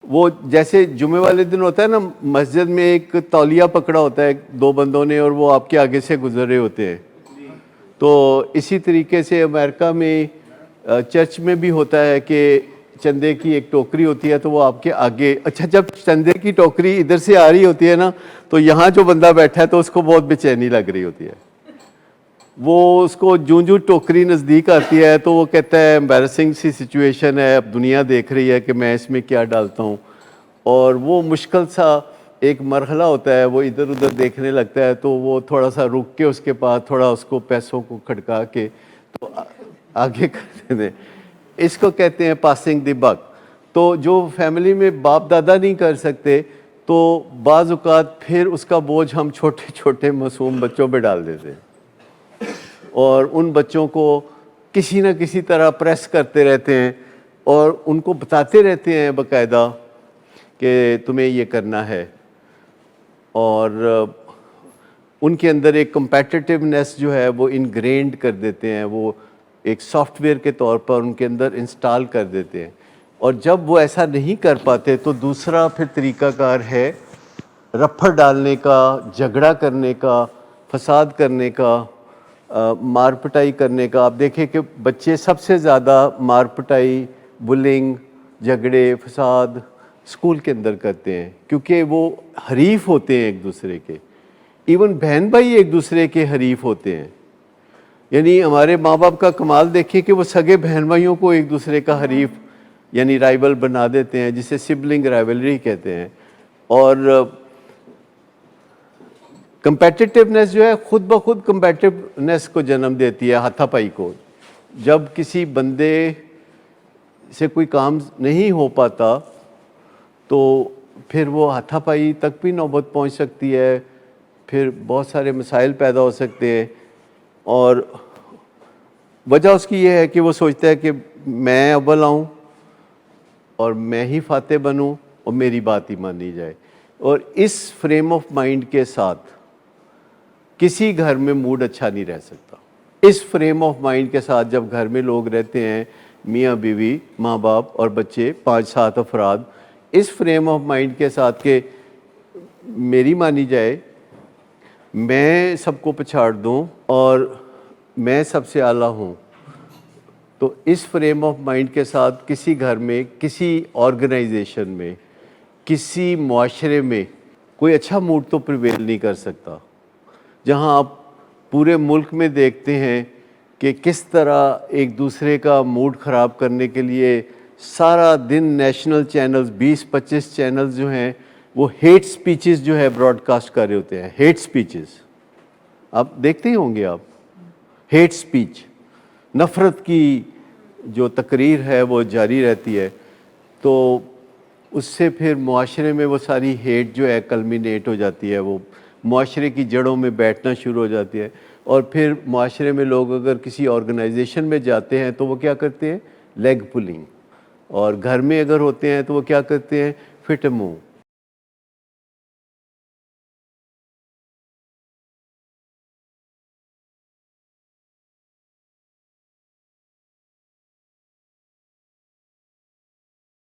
وہ جیسے جمعے والے دن ہوتا ہے نا، مسجد میں ایک تولیہ پکڑا ہوتا ہے دو بندوں نے اور وہ آپ کے آگے سے گزر رہے ہوتے ہیں، تو اسی طریقے سے امریکہ میں چرچ میں بھی ہوتا ہے کہ چندے کی ایک ٹوکری ہوتی ہے تو وہ آپ کے آگے، اچھا جب چندے کی ٹوکری ادھر سے آ رہی ہوتی ہے نا تو یہاں جو بندہ بیٹھا ہے تو اس کو بہت بے چینی لگ رہی ہوتی ہے، وہ اس کو جوں ٹوکری نزدیک آتی ہے تو وہ کہتا ہے امبیرسنگ سی سچویشن ہے، اب دنیا دیکھ رہی ہے کہ میں اس میں کیا ڈالتا ہوں، اور وہ مشکل سا ایک مرحلہ ہوتا ہے، وہ ادھر ادھر دیکھنے لگتا ہے تو وہ تھوڑا سا رک کے اس کے بعد تھوڑا اس کو پیسوں کو کھڑکا کے تو آگے کرتے ہیں، اس کو کہتے ہیں پاسنگ دی بک۔ تو جو فیملی میں باپ دادا نہیں کر سکتے تو بعض اوقات پھر اس کا بوجھ ہم چھوٹے چھوٹے معصوم بچوں پہ ڈال دیتے ہیں اور ان بچوں کو کسی نہ کسی طرح پریس کرتے رہتے ہیں اور ان کو بتاتے رہتے ہیں باقاعدہ کہ تمہیں یہ کرنا ہے، اور ان کے اندر ایک کمپیٹیٹیونیس جو ہے وہ انگرینڈ کر دیتے ہیں، وہ ایک سافٹ ویئر کے طور پر ان کے اندر انسٹال کر دیتے ہیں، اور جب وہ ایسا نہیں کر پاتے تو دوسرا پھر طریقہ کار ہے رپھڑ ڈالنے کا، جھگڑا کرنے کا، فساد کرنے کا، مار پٹائی کرنے کا۔ آپ دیکھیں کہ بچے سب سے زیادہ مار پٹائی، بلنگ، جھگڑے، فساد اسکول کے اندر کرتے ہیں کیونکہ وہ حریف ہوتے ہیں ایک دوسرے کے، ایون بہن بھائی ایک دوسرے کے حریف ہوتے ہیں، یعنی ہمارے ماں باپ کا کمال دیکھیں کہ وہ سگے بہن بھائیوں کو ایک دوسرے کا حریف یعنی رائیول بنا دیتے ہیں، جسے سبلنگ رائیولری کہتے ہیں، اور کمپیٹیٹیونیس جو ہے خود بخود کمپیٹیونیس کو جنم دیتی ہے، ہاتھا پائی کو۔ جب کسی بندے سے کوئی کام نہیں ہو پاتا تو پھر وہ ہاتھا پائی تک بھی نوبت پہنچ سکتی ہے، پھر بہت سارے مسائل پیدا ہو سکتے ہیں، اور وجہ اس کی یہ ہے کہ وہ سوچتا ہے کہ میں اول آؤں اور میں ہی فاتح بنوں اور میری بات ہی مانی جائے، اور اس فریم آف مائنڈ کے ساتھ کسی گھر میں موڈ اچھا نہیں رہ سکتا۔ اس فریم آف مائنڈ کے ساتھ جب گھر میں لوگ رہتے ہیں، میاں بیوی، ماں باپ اور بچے، 5-7 افراد، اس فریم آف مائنڈ کے ساتھ کہ میری مانی جائے، میں سب کو پچھاڑ دوں اور میں سب سے اعلیٰ ہوں، تو اس فریم آف مائنڈ کے ساتھ کسی گھر میں، کسی آرگنائزیشن میں، کسی معاشرے میں کوئی اچھا موڈ تو پریویل نہیں کر سکتا۔ جہاں آپ پورے ملک میں دیکھتے ہیں کہ کس طرح ایک دوسرے کا موڈ خراب کرنے کے لیے سارا دن نیشنل چینلز، 20-25 چینلز جو ہیں وہ ہیٹ سپیچز جو ہے براڈ کاسٹ کر رہے ہوتے ہیں، ہیٹ سپیچز آپ دیکھتے ہی ہوں گے، آپ ہیٹ سپیچ، نفرت کی جو تقریر ہے وہ جاری رہتی ہے، تو اس سے پھر معاشرے میں وہ ساری ہیٹ جو ہے کلمینیٹ ہو جاتی ہے، وہ معاشرے کی جڑوں میں بیٹھنا شروع ہو جاتی ہے، اور پھر معاشرے میں لوگ اگر کسی آرگنائزیشن میں جاتے ہیں تو وہ کیا کرتے ہیں؟ لیگ پلنگ، اور گھر میں اگر ہوتے ہیں تو وہ کیا کرتے ہیں؟ فٹ منہ۔